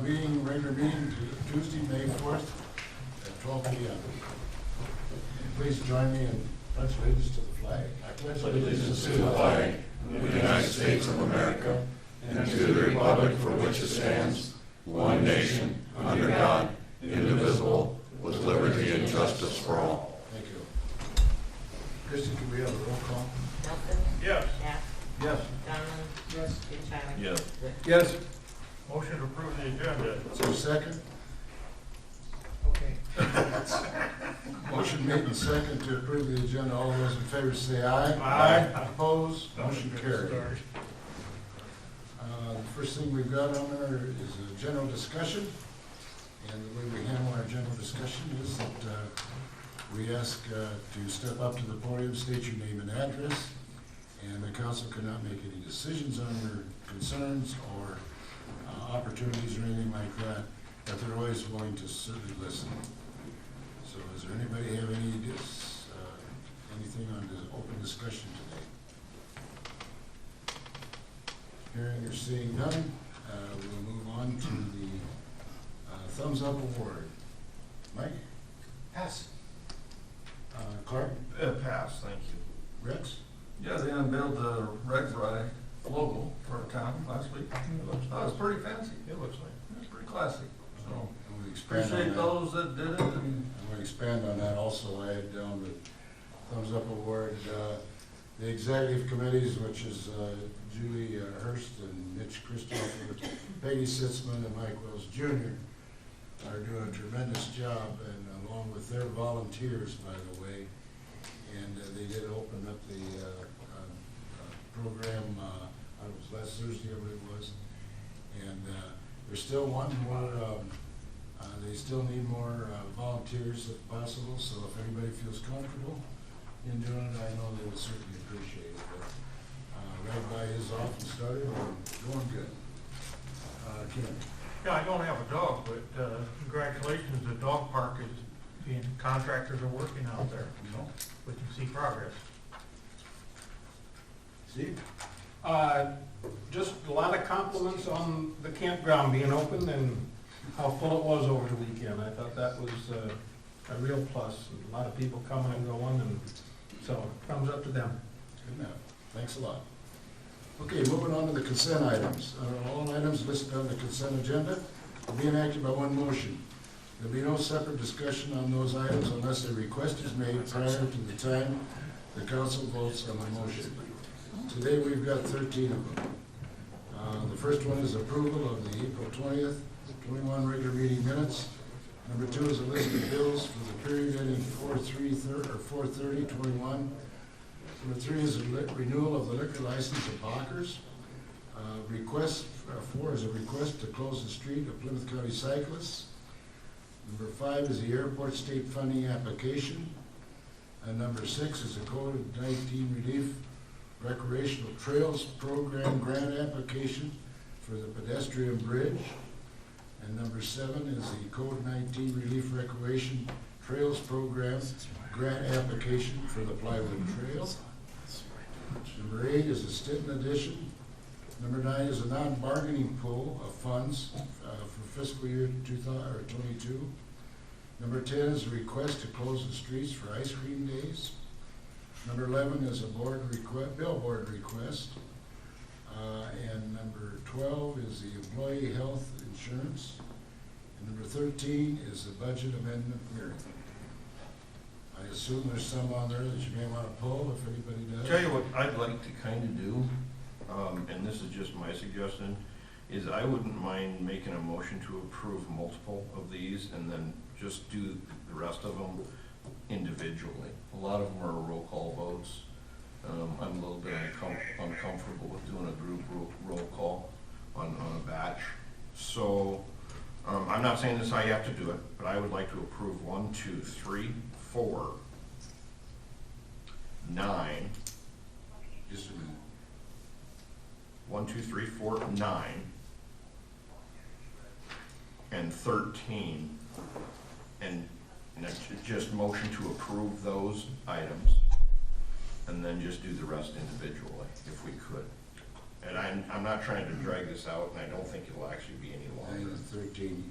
Regular meeting Tuesday, May 4th at 12 p.m. Please join me in pledge allegiance to the flag. I pledge Allegiance to the flag of the United States of America and to the republic for which it stands, one nation, under God, indivisible, with liberty and justice for all. Thank you. Christie, can we have a roll call? Nelson? Yes. Knapp? Yes. Donlin? Yes. Buchanan? Yes. Rick? Yes. Motion to approve the agenda. Is there a second? Okay. Motion made and second to approve the agenda. All those in favor say aye. Aye. Opposed? Motion carried. The first thing we've got on there is a general discussion. And the way we handle our general discussion is that we ask to step up to the podium, state your name and address, and the council cannot make any decisions on your concerns or opportunities or anything like that, but they're always willing to certainly listen. So does there anybody have anything on the open discussion today? Hearing or seeing none, we'll move on to the thumbs up award. Mike? Pass. Clark? Pass, thank you. Rex? Yeah, they unveiled the Red Rye logo for our town last week. It was pretty fancy. It looks like. It's pretty classy. So And we expand on appreciate that. those that did it, and I'm gonna expand on that also. I had down the thumbs up award, the executive committees, which is Julie Hurst and Mitch Christopher, Peggy Sitzman, and Mike Wells Jr. are doing a tremendous job, and along with their volunteers, by the way. And they did open up the program, it was last Thursday, I believe it was. And they're still wanting more, they still need more volunteers if possible, so if anybody feels comfortable in doing it, I know they would certainly appreciate it. But Red By is off and started, and going good. Ken? Yeah, I don't have a dog, but congratulations, the dog park is being, contractors are working out there. No? We can see progress. Steve? Just a lot of compliments on the campground being open and how full it was over the weekend. I thought that was a real plus. A lot of people coming and going, and so thumbs up to them. Good enough. Thanks a lot. Okay, moving on to the consent items. All items listed on the consent agenda will be enacted by one motion. There'll be no separate discussion on those items unless a request is made prior to the time the council votes on the motion. Today, we've got 13 of them. The first one is approval of the April 20th, 21 regular meeting minutes. Number 2 is a list of bills for the period ending 4/30/21. Number 3 is a renewal of the liquor license of Bachers. Request 4 is a request to close the street of Plymouth County cyclists. Number 5 is the airport state funding application. And number 6 is the COVID-19 relief recreational trails program grant application for the pedestrian bridge. And number 7 is the COVID-19 relief recreation trails program grant application for the plywood trail. Number 8 is the Stinton addition. Number 9 is a non-bargaining pool of funds for fiscal year 2022. Number 10 is a request to close the streets for ice cream days. Number 11 is a billboard request. And number 12 is the employee health insurance. And number 13 is the budget amendment hearing. I assume there's some on there that you may want to pull, if anybody does. Tell you what I'd like to kind of do, and this is just my suggestion, is I wouldn't mind making a motion to approve multiple of these and then just do the rest of them individually. A lot of them are roll call votes. I'm a little bit uncomfortable with doing a group roll call on a batch. So I'm not saying this is how you have to do it, but I would like to approve 1, 2, 3, 4, 9. Just a minute. 1, 2, 3, 4, 9, and 13, and just motion to approve those items, and then just do the rest individually, if we could. And I'm not trying to drag this out, and I don't think it'll actually be any I think longer. the 13.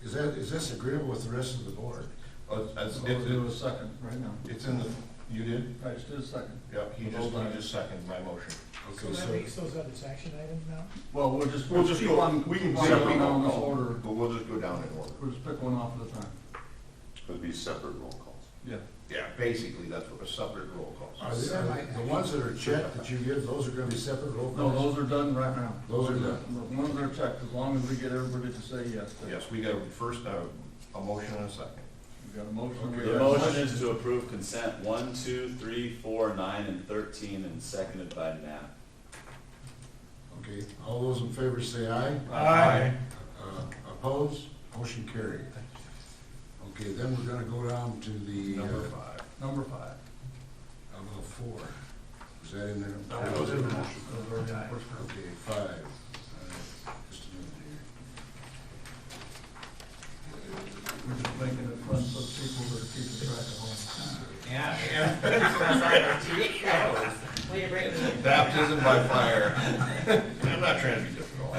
Is this agreeable with the rest of the board? It's, So we'll do a second right now. it's in the, you did? I just did a second. Yep, he just seconded my motion. Okay, So so, that makes those other action items now? Well, we'll just We'll keep on, we can keep on separate going down this roll call, order. but we'll just go down in order. We'll just pick one off at a time. It'd be separate roll calls. Yeah. Yeah, basically, that's what a separate roll calls. are the ones that are checked that you give, those are gonna be separate roll No, calls? those are done right now. Those are done. The ones that are checked, as long as we get everybody to say yes. Yes, we got first a motion and a second. We got a motion. we The got a motion is to approve consent 1, 2, 3, 4, 9, and 13, and seconded by Knapp. Okay, all those in favor say aye. Aye. Opposed? Motion carried. Okay, then we're gonna go down to the, Number 5. Number 5. about 4. Is that in there? That was in the motion. That was already in the first one. Okay, 5. All right, just a minute here. We're just making it fun for the people that are keeping track at home. Yeah. Way to break me. Baptism by fire. I'm not trying to be difficult.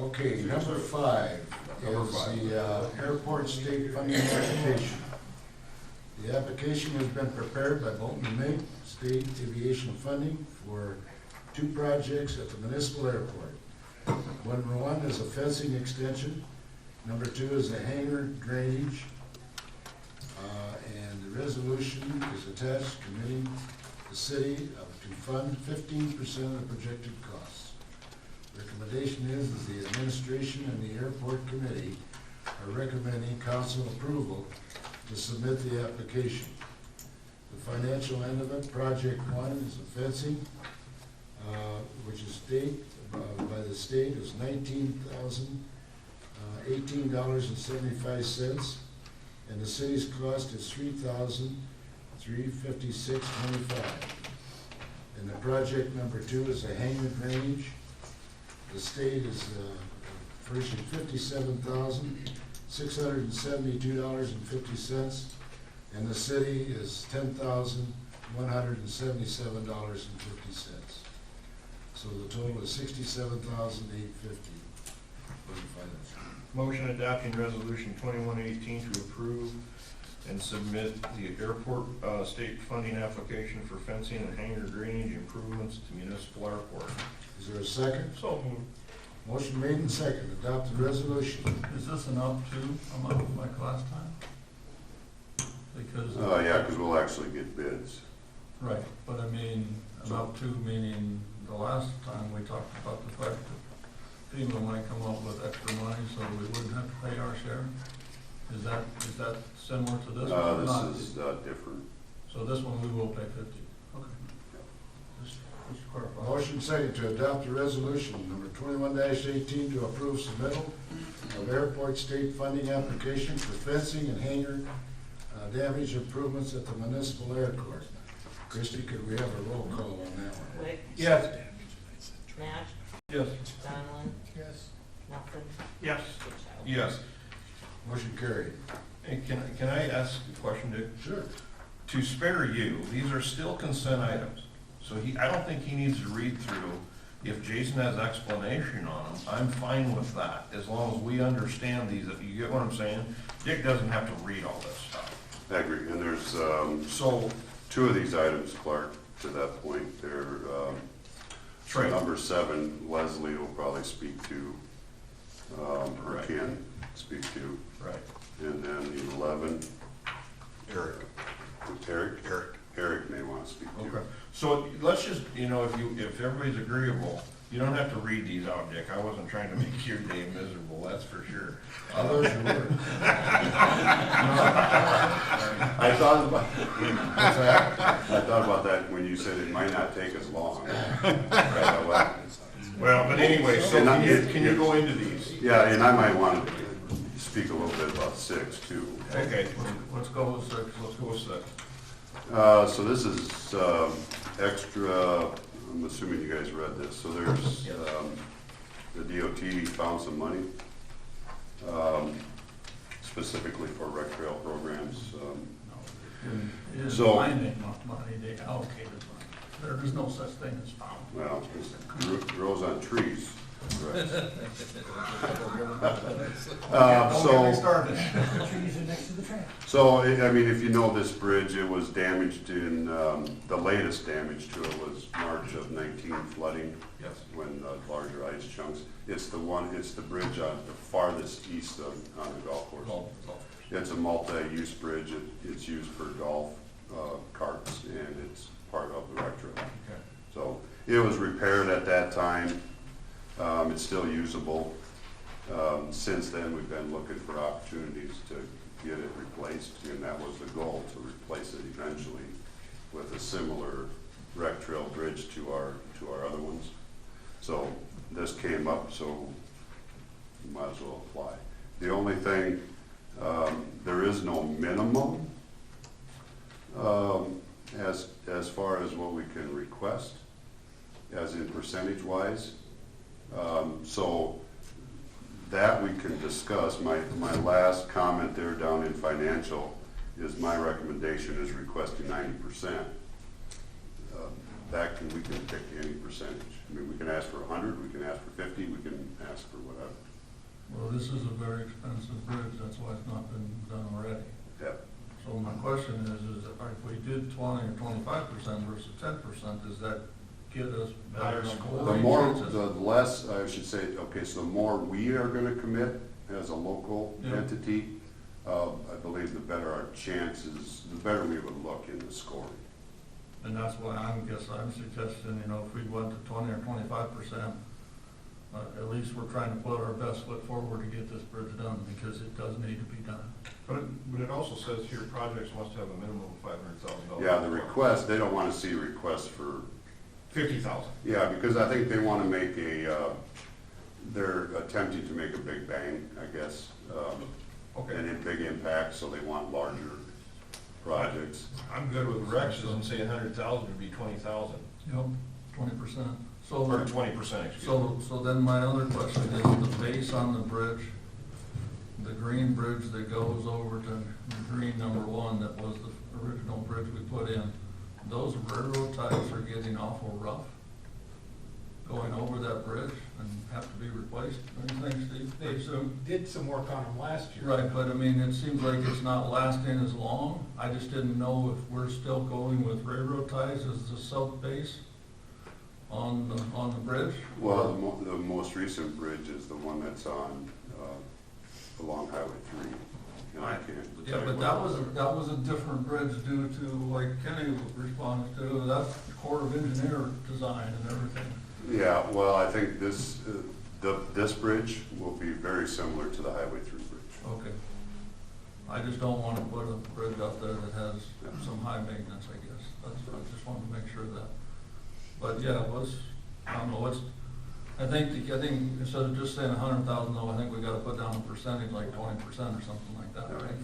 Okay, number 5 is the airport state funding application. The application has been prepared by Bolton and Mink State Aviation Funding for 2 projects at the municipal airport. Number 1 is a fencing extension. Number 2 is a hangar drainage. And the resolution is attached committing the city to fund 15% of the projected costs. Recommendation is the administration and the airport committee are recommending council approval to submit the application. The financial end of it, project 1 is the fencing, which is by the state is $18.75, and the city's cost is $3,356.25. And the project number 2 is a hangar drainage. The state is furnishing $57,672.50, and the city is $10,177.50. So the total is $67,850.45. Motion adopting resolution 2118 to approve and submit the airport state funding application for fencing and hangar drainage improvements to municipal airport. Is there a second? So moved. Motion made and second, adopt the resolution. Is this an up to amount like last time? Because. Yeah, because we'll actually get bids. Right, but I mean, an up to meaning the last time we talked about the fact that FEMA might come up with extra money so we wouldn't have to pay our share. Is that similar to this one or not? This is different. So this one we will pay 50. Okay. Just clarify. Motion second to adopt the resolution number 21-18 to approve submittal of airport state funding application for fencing and hangar damage improvements at the municipal airport. Christie, could we have a roll call on that one? Wick, Yes. Nash, Yes. Donlin, Yes. Melton, Yes. Goodchild. Yes. Motion carried. And can I ask a question, Dick? Sure. To spare you, these are still consent items. So I don't think he needs to read through. If Jason has explanation on them, I'm fine with that, as long as we understand these. If you get what I'm saying? Dick doesn't have to read all this stuff. I agree, and there's So, 2 of these items, Clark, to that point. They're, Trey, number 7, Leslie will probably speak to, or Right. can speak to. right. And then the 11, Eric. Eric may want to speak to. Okay. So let's just, if everybody's agreeable, you don't have to read these out, Dick. I wasn't trying to make your day miserable, that's for sure. Others are work. I thought about that when you said it might not take as long. Well, but anyway, so can you go into these? Yeah, and I might want to speak a little bit about 6 too. Okay, Let's go with 6. let's go with 6. So this is extra, I'm assuming you guys read this. So there's, the DOT found some money, specifically for rec trail programs. It is So- finding money, they allocated money. There is no such thing as found. Well, grows on trees. Right. Don't get me So, started. The trees are next to the track. so, I mean, if you know this bridge, it was damaged in, the latest damage to it was March of 19 flooding. Yes. When larger ice chunks. It's the bridge on the farthest east on the golf course. It's a multi-use bridge. It's used for golf carts, and it's part of the rec trail. Okay. So it was repaired at that time. It's still usable. Since then, we've been looking for opportunities to get it replaced, and that was the goal, to replace it eventually with a similar rec trail bridge to our other ones. So this came up, so you might as well apply. The only thing, there is no minimum as far as what we can request, as in percentage-wise. So that we can discuss. My last comment there down in financial is my recommendation is requesting 90%. We can pick any percentage. I mean, we can ask for 100, we can ask for 50, we can ask for whatever. Well, this is a very expensive bridge, that's why it's not been done already. Yep. So my question is if we did 20 or 25% versus 10%, does that get us better scoring? The more, chances? the less, I should say, okay, so the more we are gonna commit as a local Yeah. entity, I believe the better our chances, the better we would look in the scoring. And that's why I'm suggesting, if we went to 20 or 25%, at least we're trying to put our best foot forward to get this bridge done, because it does need to be done. But it also says here, projects must have a minimum of $500,000. Yeah, the request, they don't wanna see requests for, 50,000. yeah, because I think they wanna make they're attempting to make a big bang, I guess, Okay. and a big impact, so they want larger projects. I'm good with corrections and say 100,000 would be 20,000, Yep, 20%. or 20%, excuse me. So then my other question is the base on the bridge, the green bridge that goes over to green number 1, that was the original bridge we put in, those railroad ties are getting awful rough going over that bridge and have to be replaced. What do you think, Steve? They Pretty soon? did some work on them last year. Right, but I mean, it seems like it's not lasting as long. I just didn't know if we're still going with railroad ties as the south base on the bridge. Well, the most recent bridge is the one that's on, along Highway 3. And I can't Yeah, tell you but what that was a different bridge due to, like Kenny responded to, that's Corps of Engineer design and everything. Yeah, well, I think this bridge will be very similar to the Highway 3 bridge. Okay. I just don't want to put a bridge up there that has some high maintenance, I guess. I just wanted to make sure of that. But yeah, I don't know, I think instead of just saying 100,000 though, I think we gotta put down a percentage, like 20% or something like that, right?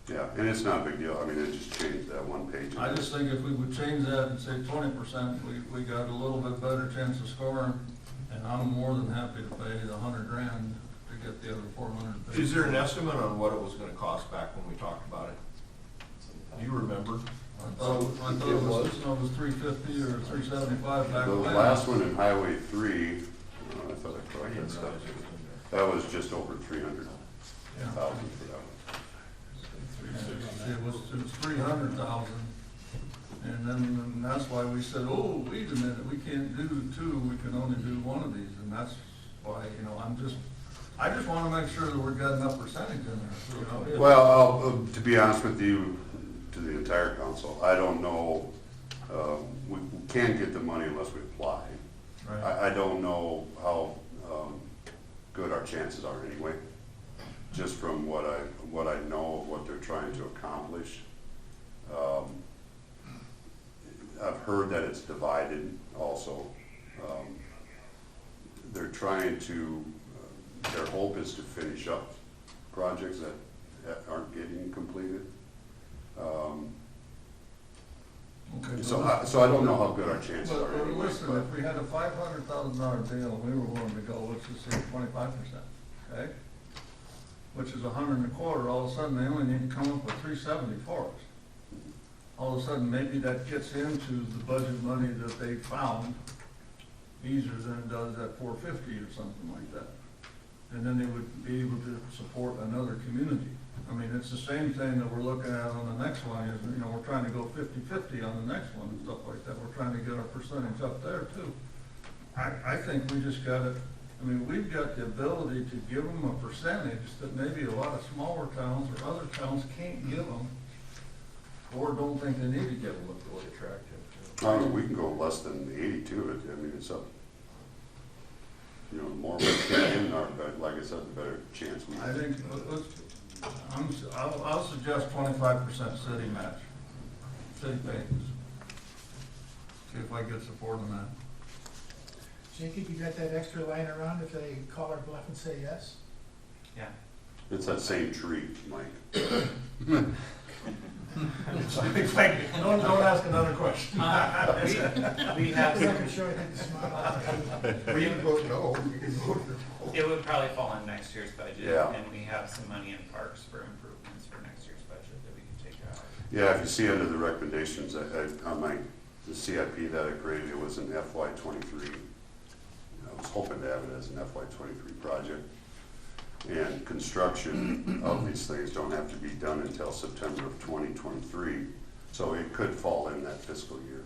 Yeah, and it's not a big deal. I mean, it just changed that one page. I just think if we would change that and say 20%, we got a little bit better chance of scoring, and I'm more than happy to pay the $100,000 to get the other 400. Is there an estimate on what it was gonna cost back when we talked about it? Do you remember? I thought it was 350 or 375 back The when. last one in Highway 3, I thought I collected stuff. That was just over 300,000 for that one. It was 300,000, and then that's why we said, oh, wait a minute, we can't do 2, we can only do 1 of these, and that's why, I just wanna make sure that we've got enough percentage in there. Well, to be honest with you, to the entire council, I don't know, we can't get the money unless we apply. Right. I don't know how good our chances are anyway, just from what I know of what they're trying to accomplish. I've heard that it's divided also. They're trying to, their hope is to finish up projects that aren't getting completed. Okay, So I don't know how good our chances are But anyway. listen, if we had a $500,000 deal and we were willing to go, let's just say 25%, okay? Which is 125, all of a sudden they only need to come up with 370 for us. All of a sudden, maybe that gets into the budget money that they found, easier than it does at 450 or something like that. And then they would be able to support another community. I mean, it's the same thing that we're looking at on the next one, is, you know, we're trying to go 50-50 on the next one and stuff like that. We're trying to get our percentage up there too. I think we just gotta, I mean, we've got the ability to give them a percentage that maybe a lot of smaller towns or other towns can't give them, or don't think they need to give them. Look really attractive. I mean, we can go less than 82, I mean, it's up. You know, the more we get in our, but like I said, the better chance we I think, I'll suggest 25% city match, city pays. See if I get support on that. Jacob, you got that extra line around if they call our bluff and say yes? Yeah. It's that same tree, Mike. Thank you. Don't ask another question. We have I'm not some, sure I think the smile. We can vote no, we can vote no. it would probably fall in next year's budget. Yeah. And we have some money in parks for improvements for next year's budget that we can take out. Yeah, if you see under the recommendations, on the CIP that I created, it was an FY '23. I was hoping to have it as an FY '23 project. And construction of these things don't have to be done until September of 2023, so it could fall in that fiscal year.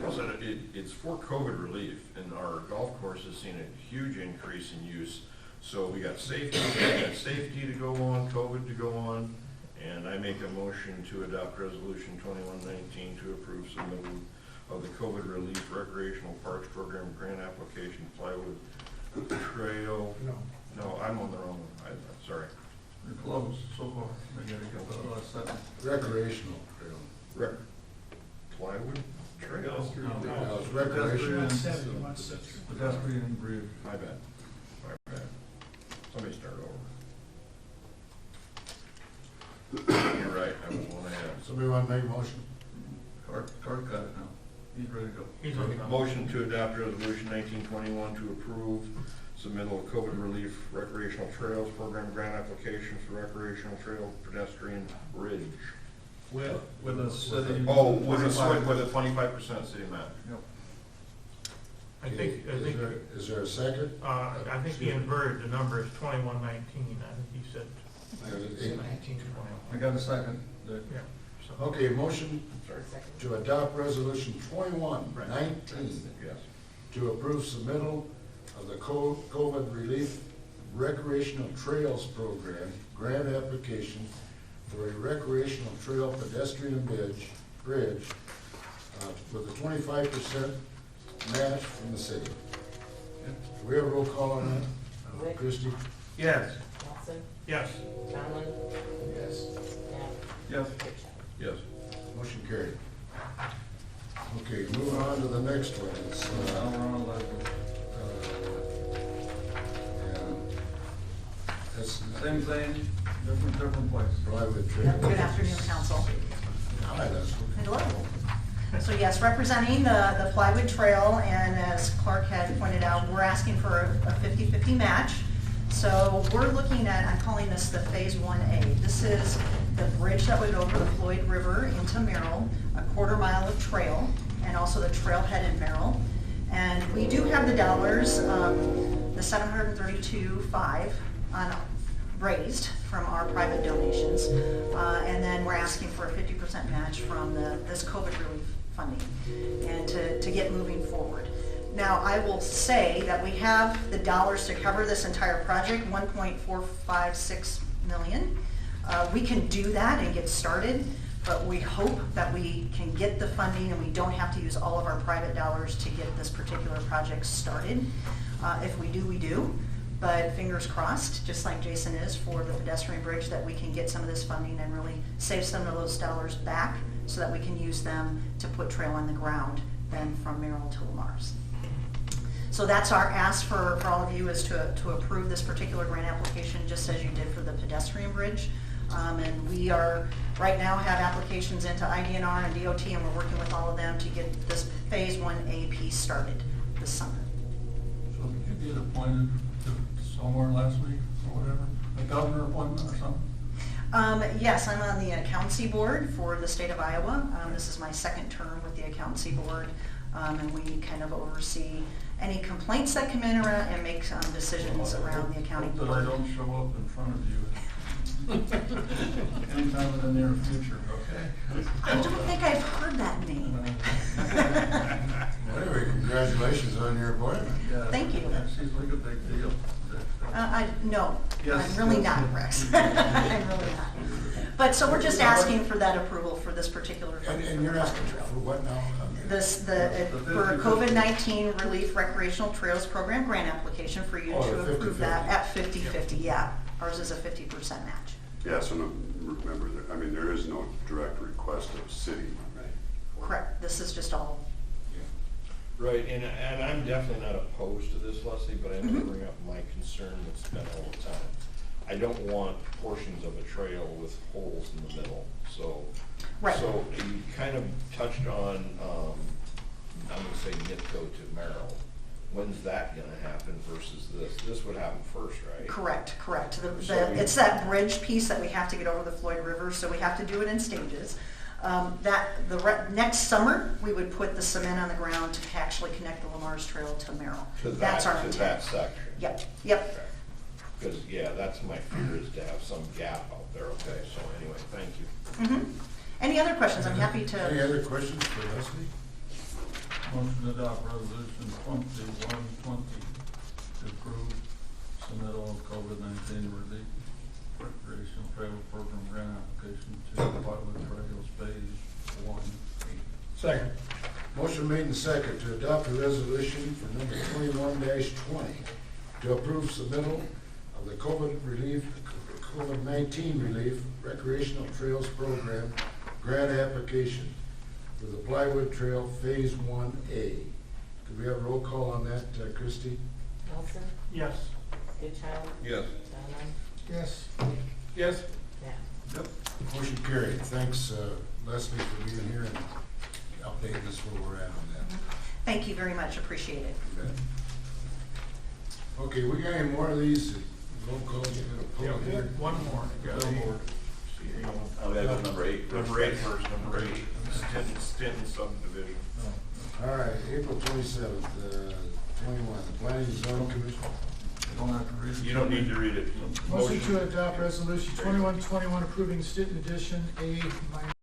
Also, it's for COVID relief, and our golf course has seen a huge increase in use. So we got safety to go on, COVID to go on, and I make a motion to adopt resolution 2119 to approve submittal of the COVID relief recreational parks program grant application plywood trail. No, I'm on the wrong one. I'm sorry. You're close so far. They gotta get the last second. Recreational trail. Plywood trail? No, it's recreational. Pedestrian bridge. My bad. My bad. Somebody start over. You're right, I was one ahead. Somebody want to make a motion? Cart got it now. He's ready to go. He's looking on. Motion to adopt resolution 1921 to approve submittal of COVID relief recreational trails program grant application for recreational trail pedestrian bridge. With a city. Oh, with a 25% city match. Yep. I think, Is there a second? I think he inverted, the number is 2119, I think he said Is it 1920. I got a second. Yeah, so. Okay, motion Sorry. to adopt resolution 2119 Yes. to approve submittal of the COVID relief recreational trails program grant application for a recreational trail pedestrian bridge with a 25% match from the city. Do we have a roll call on that? Wick. Christie? Yes. Nelson, Yes. Conlon, Yes. Knapp, Yes. Kirkland. Yes. Motion carried. Okay, moving on to the next one. It's, Now we're on 11. yeah. That's Same thing, different place. private trail. Good afternoon, council. Hi, that's. Hello. So yes, representing the Plywood Trail, and as Clark had pointed out, we're asking for a 50-50 match. So we're looking at, I'm calling this the Phase 1A. This is the bridge that would go over the Floyd River into Merrill, a quarter-mile of trail, and also the trailhead in Merrill. And we do have the dollars, the $732,500 raised from our private donations. And then we're asking for a 50% match from this COVID relief funding, and to get moving forward. Now, I will say that we have the dollars to cover this entire project, $1.456 million. We can do that and get started, but we hope that we can get the funding and we don't have to use all of our private dollars to get this particular project started. If we do, we do. But fingers crossed, just like Jason is for the pedestrian bridge, that we can get some of this funding and really save some of those dollars back so that we can use them to put trail on the ground then from Merrill to Lamar's. So that's our ask for all of you, is to approve this particular grant application just as you did for the pedestrian bridge. And we are, right now, have applications into IDNR and DOT, and we're working with all of them to get this Phase 1A piece started this summer. So did you get appointed to somewhere last week or whatever? A governor appointment or something? Yes, I'm on the accountancy board for the state of Iowa. This is my second term with the accountancy board, and we kind of oversee any complaints that come in around and make decisions around the accounting Hope that I board. don't show up in front of you anytime in the near future, okay? I don't think I've heard that name. Well, anyway, congratulations on your appointment. Yeah, Thank you. That seems like a big deal. No, Yes, I'm really yes, not, yes. Rex. I'm really not. But, so we're just asking for that approval for this particular. And you're asking for what now? For COVID-19 Relief Recreational Trails Program grant application for you Oh, to the approve 50-50. that at 50/50, yeah. Ours is a 50% match. Yeah, so no, remember, I mean, there is no direct request of city, right? Correct, this is just all, Right, and I'm definitely not opposed to this, Leslie, but I want to bring up my concern that's been all the time. I don't want portions of a trail with holes in the middle, so. Right. So you kind of touched on, I'm gonna say Nipco to Merrill. When's that gonna happen versus this? This would happen first, right? correct. So we- It's that bridge piece that we have to get over the Floyd River, so we have to do it in stages. Next summer, we would put the cement on the ground to actually connect the Lamar's Trail to Merrill. That's our To that intent. section. Yep. Because, yeah, that's my fear, is to have some gap out there, okay, so anyway, thank you. Mhm. Any other questions? I'm happy Any to, other questions for Leslie? Motion to adopt resolution 2120 to approve submittal of COVID-19 relief recreational trail program grant application to Plywood Trails Phase 1A. Second. Motion made and second to adopt a resolution for number 21-20 to approve submittal of the COVID-19 relief recreational trails program grant application for the Plywood Trail Phase 1A. Could we have a roll call on that, Christie? Nelson, Yes. Goodchild, Yes. Donlin, Yes. Yes. Matt. Motion carried. Thanks, Leslie, for being here and updating us where we're at on that. thank you very much, appreciate it. You bet. Okay, we got any more of these? Roll call, you're gonna pull it here? One more. Billboard. Oh, we have number 8. Number 8 first, number 8, Stinton subdivision. All right, April 27th, 21, the Planning and Zoning Commission. You don't have to read it. You don't need to read it. Motion to adopt resolution 2121 approving Stinton Edition A minor